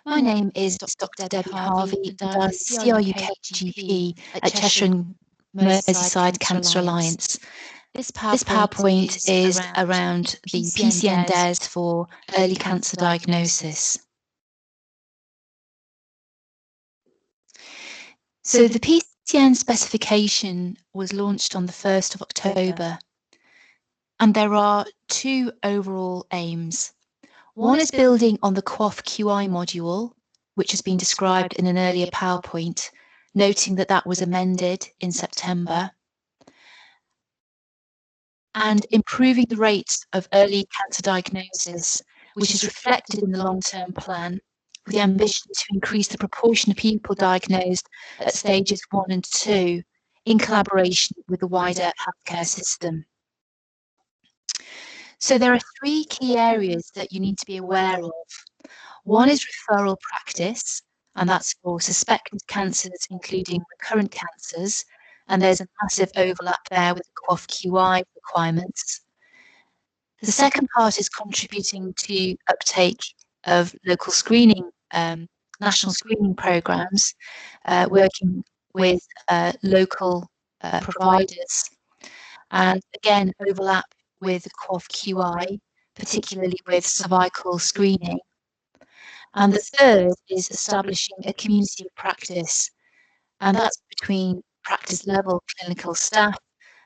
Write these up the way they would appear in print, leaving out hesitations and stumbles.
My name is Dr. Debbie Harvey, and I'm the CRUK GP at Cheshire and Merseyside Cancer Alliance. This PowerPoint is around the PCN DES for early cancer diagnosis. So the PCN specification was launched on the 1st of October, and there are two overall aims. One is building on the QoF QI module, which has been described in an earlier PowerPoint, noting that that was amended in September, and improving the rates of early cancer diagnosis, which is reflected in the long-term plan, with the ambition to increase the proportion of people diagnosed at stages 1 and 2 in collaboration with the wider healthcare system. So there are three key areas that you need to be aware of. One is referral practice, and that's for suspected cancers, including recurrent cancers, and there's a massive overlap there with the QoF QI requirements. The second part is contributing to uptake of local screening, national screening programs, working with local providers, and again overlap with the QoF QI, particularly with cervical screening. And the third is establishing a community of practice, and that's between practice level clinical staff,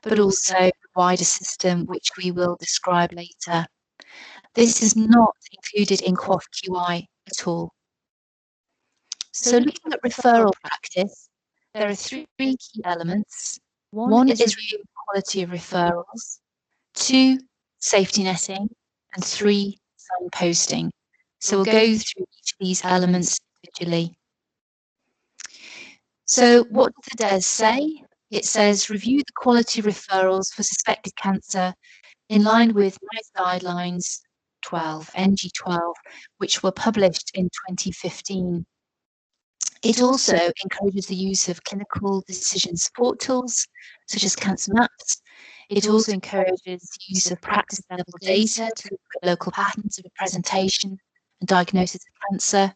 but also the wider system, which we will describe later. This is not included in QoF QI at all. So looking at referral practice, there are three key elements. One is reviewing quality of referrals, 2, safety netting, and 3, signposting. So we'll go through each of these elements individually. So what does the DES say? It says review the quality of referrals for suspected cancer in line with NICE guidelines 12, NG12, which were published in 2015. It also encourages the use of clinical decision support tools, such as cancer maps. It also encourages the use of practice level data to look at local patterns of presentation and diagnosis of cancer.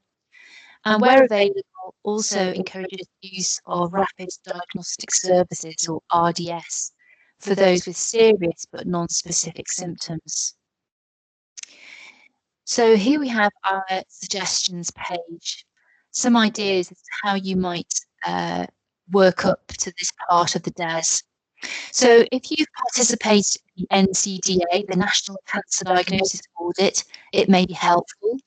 And where available, also encourages the use of rapid diagnostic services, or RDS, for those with serious but non-specific symptoms. So here we have our suggestions page, some ideas as to how you might work up to this part of the DES. So if you've participated in the NCDA, the National Cancer Diagnosis Audit, it may be helpful.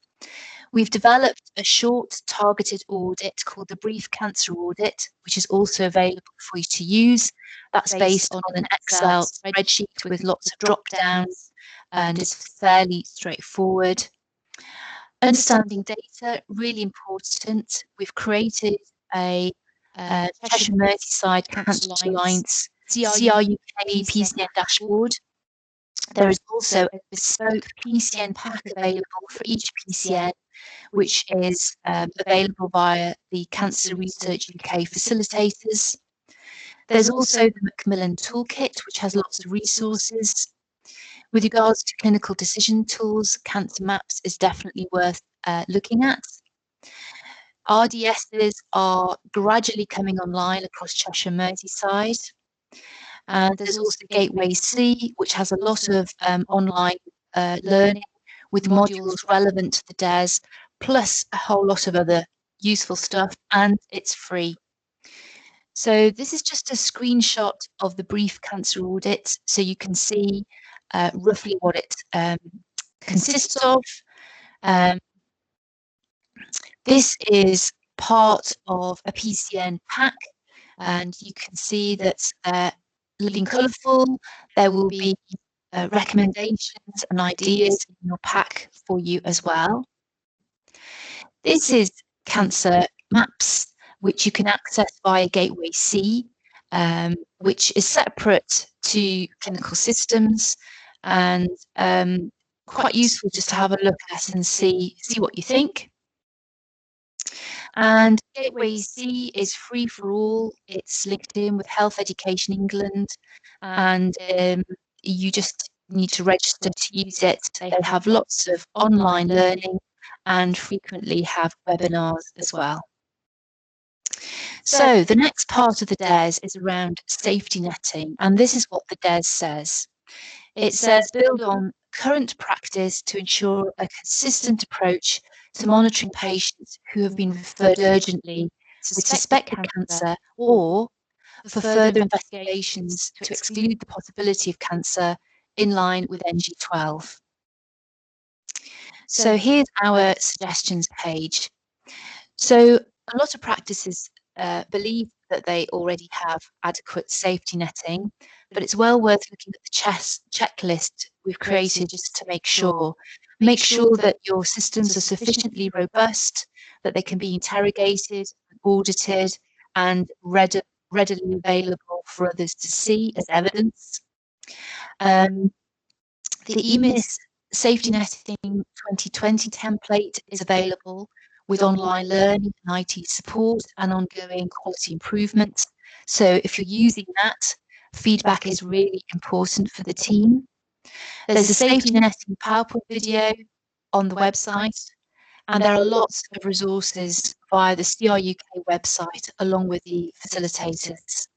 We've developed a short targeted audit called the Brief Cancer Audit, which is also available for you to use. That's based on an Excel spreadsheet with lots of drop-downs and is fairly straightforward. Understanding data, really important. We've created a Cheshire Merseyside Cancer Alliance CRUK PCN dashboard. There is also a bespoke PCN pack available for each PCN, which is available via the Cancer Research UK facilitators. There's also the Macmillan toolkit, which has lots of resources. With regards to clinical decision tools, Cancer Maps is definitely worth looking at. RDSs are gradually coming online across Cheshire Merseyside. And there's also Gateway C, which has a lot of online learning with modules relevant to the DES, plus a whole lot of other useful stuff, and it's free. So this is just a screenshot of the Brief Cancer Audit, so you can see roughly what it consists of. This is part of a PCN pack, and you can see that looking colourful, there will be recommendations and ideas in your pack for you as well. This is Cancer Maps, which you can access via Gateway C, which is separate to clinical systems, and quite useful just to have a look at and see what you think. And Gateway C is free for all. It's linked in with Health Education England, and you just need to register to use it. They have lots of online learning and frequently have webinars as well. So the next part of the DARES is around safety netting, and this is what the DARES says. It says build on current practice to ensure a consistent approach to monitoring patients who have been referred urgently with suspected cancer or for further investigations to exclude the possibility of cancer in line with NG12. So here's our suggestions page. So a lot of practices believe that they already have adequate safety netting, but it's well worth looking at the checklist we've created just to make sure. Make sure that your systems are sufficiently robust, that they can be interrogated, audited, and readily available for others to see as evidence. The EMIS Safety Netting 2020 template is available with online learning and IT support and ongoing quality improvements. So if you're using that, feedback is really important for the team. There's a safety netting PowerPoint video on the website, and there are lots of resources via the CRUK website along with the facilitators.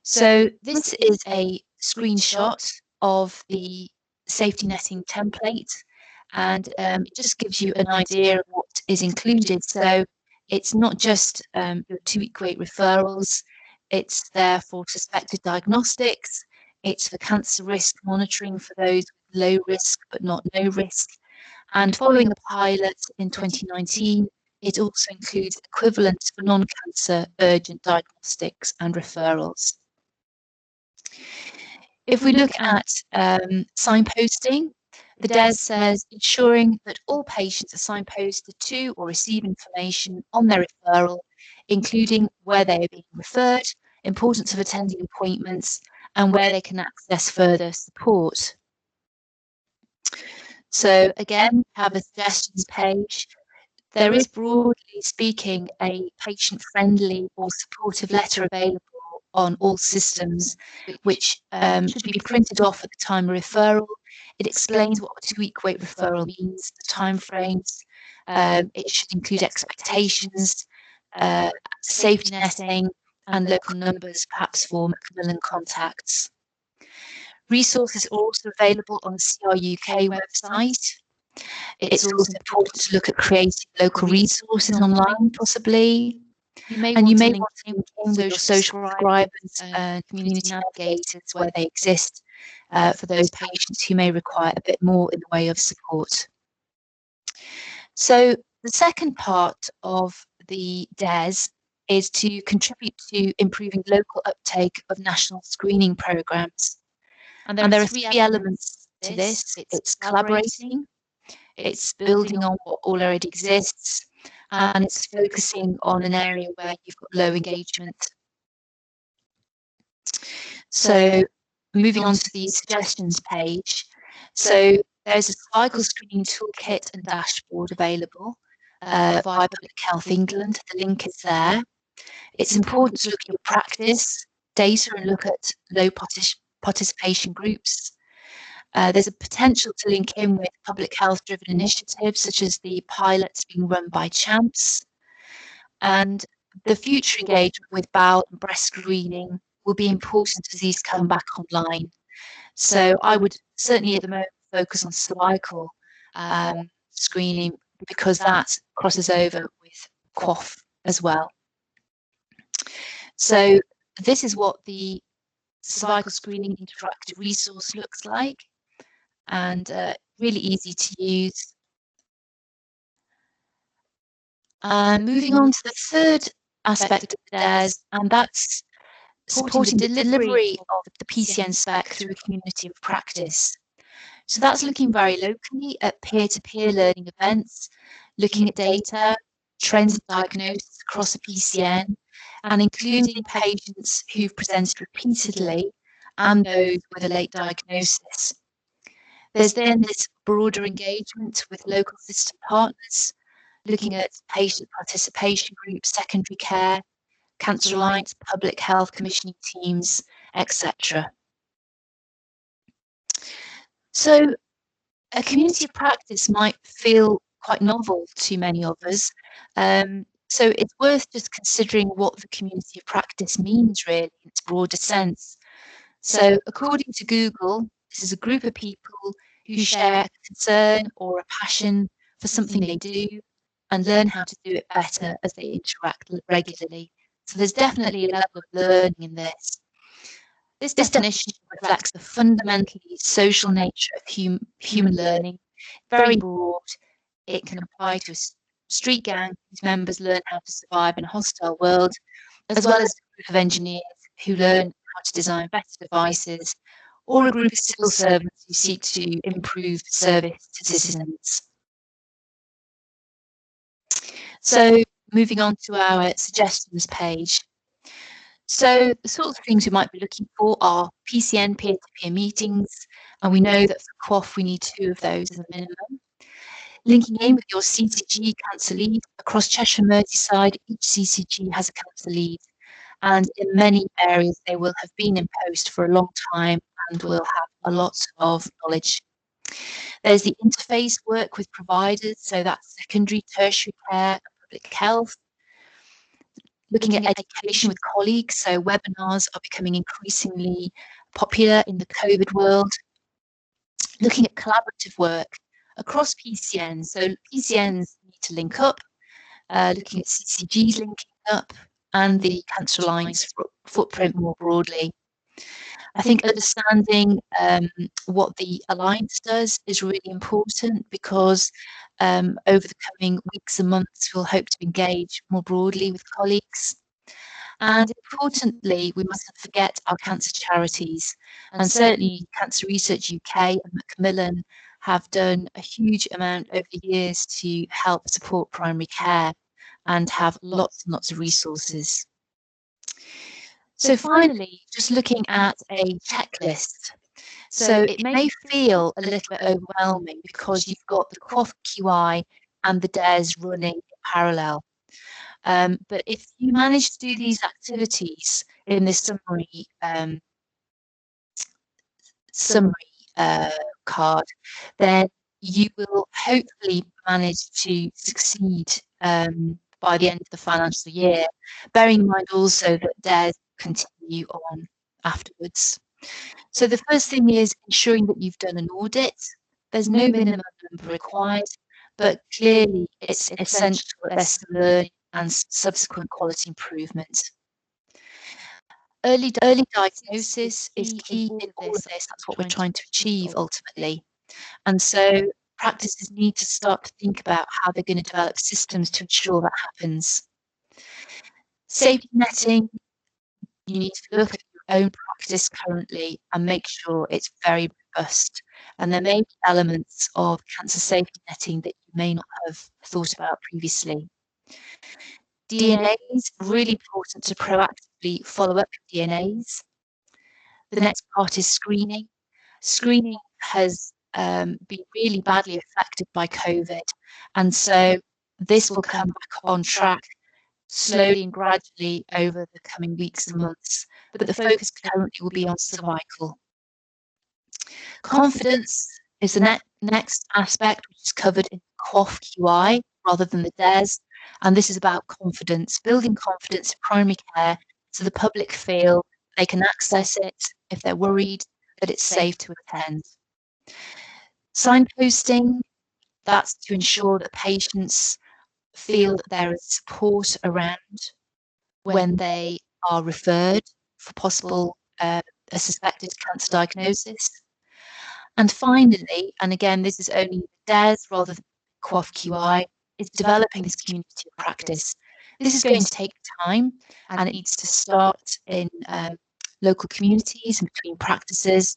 So this is a screenshot of the safety netting template, and it just gives you an idea of what is included. So it's not just your 2-week wait referrals, it's there for suspected diagnostics, it's for cancer risk monitoring for those with low risk but not no risk. And following a pilot in 2019, it also includes equivalents for non-cancer urgent diagnostics and referrals. If we look at signposting, the DARES says ensuring that all patients are signposted to or receive information on their referral, including where they are being referred, importance of attending appointments, and where they can access further support. So again, have a suggestions page. There is, broadly speaking, a patient-friendly or supportive letter available on all systems, which should be printed off at the time of referral. It explains what a 2-week wait referral means, the timeframes. It should include expectations, safety netting, and local numbers, perhaps for Macmillan contacts. Resources are also available on the CRUK website. It's also important to look at creating local resources online, possibly. You may want to link in with your social subscribers and community navigators where they exist for those patients who may require a bit more in the way of support. So the second part of the DARES is to contribute to improving local uptake of national screening programs. And there are 3 elements to this. It's collaborating, it's building on what already exists, and it's focusing on an area where you've got low engagement. So moving on to the suggestions page. So there's a cervical screening toolkit and dashboard available via Public Health England. The link is there. It's important to look at your practice data and look at low participation groups. There's a potential to link in with public health driven initiatives such as the pilots being run by CHAMPS, and the future engagement with bowel and breast screening will be important as these come back online. So I would certainly at the moment focus on cervical screening because that crosses over with QOF as well. So this is what the cervical screening interactive resource looks like, and really easy to use. And moving on to the third aspect of the DARES, and that's supporting the delivery of the PCN spec through a community of practice. So that's looking very locally at peer-to-peer learning events, looking at data, trends of diagnosis across a PCN, and including patients who've presented repeatedly and those with a late diagnosis. There's then this broader engagement with local system partners, looking at patient participation groups, secondary care, Cancer Alliance, public health commissioning teams, etc. So a community of practice might feel quite novel to many of us. So it's worth just considering what the community of practice means really in its broader sense. So according to Google, this is a group of people who share a concern or a passion for something they do and learn how to do it better as they interact regularly. So there's definitely a level of learning in this. This definition reflects the fundamentally social nature of human learning, very broad. It can apply to a street gang whose members learn how to survive in a hostile world, as well as a group of engineers who learn how to design better devices, or a group of civil servants who seek to improve service to citizens. So moving on to our suggestions page. So the sorts of things we might be looking for are PCN peer-to-peer meetings, and we know that for QOF we need 2 of those as a minimum. Linking in with your CCG cancer lead. Across Cheshire Merseyside, each CCG has a cancer lead, and in many areas they will have been in post for a long time and will have a lot of knowledge. There's the interface work with providers, so that's secondary, tertiary care, and public health. Looking at education with colleagues, so webinars are becoming increasingly popular in the COVID world. Looking at collaborative work across PCNs, so PCNs need to link up, looking at CCGs linking up, and the Cancer Alliance footprint more broadly. I think understanding what the Alliance does is really important because over the coming weeks and months, we'll hope to engage more broadly with colleagues. And importantly, we mustn't forget our cancer charities. And certainly Cancer Research UK and Macmillan have done a huge amount over the years to help support primary care and have lots and lots of resources. So finally, just looking at a checklist. So it may feel a little bit overwhelming because you've got the QOF QI and the DES running in parallel. But if you manage to do these activities in this summary card, then you will hopefully manage to succeed by the end of the financial year, bearing in mind also that DES continue on afterwards. So the first thing is ensuring that you've done an audit. There's no minimum number required, but clearly it's essential that there's some learning and subsequent quality improvement. Early diagnosis is key in all of this. That's what we're trying to achieve ultimately. And so practices need to start to think about how they're going to develop systems to ensure that happens. Safety netting, you need to look at your own practice currently and make sure it's very robust. And there may be elements of cancer safety netting that you may not have thought about previously. DNAs, really important to proactively follow up DNAs. The next part is screening. Screening has been really badly affected by COVID, and so this will come back on track slowly and gradually over the coming weeks and months, but the focus currently will be on cervical. Confidence is the next aspect, which is covered in QOF QI rather than the DES, and this is about confidence, building confidence in primary care so the public feel they can access it if they're worried that it's safe to attend. Signposting, that's to ensure that patients feel that there is support around when they are referred for possible a suspected cancer diagnosis. And finally, and again, this is only DES rather than QOF QI, is developing this community of practice. This is going to take time and it needs to start in local communities and between practices.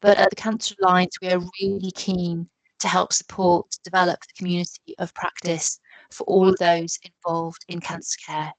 But at the Cancer Alliance, we are really keen to help support develop the community of practice for all of those involved in cancer care.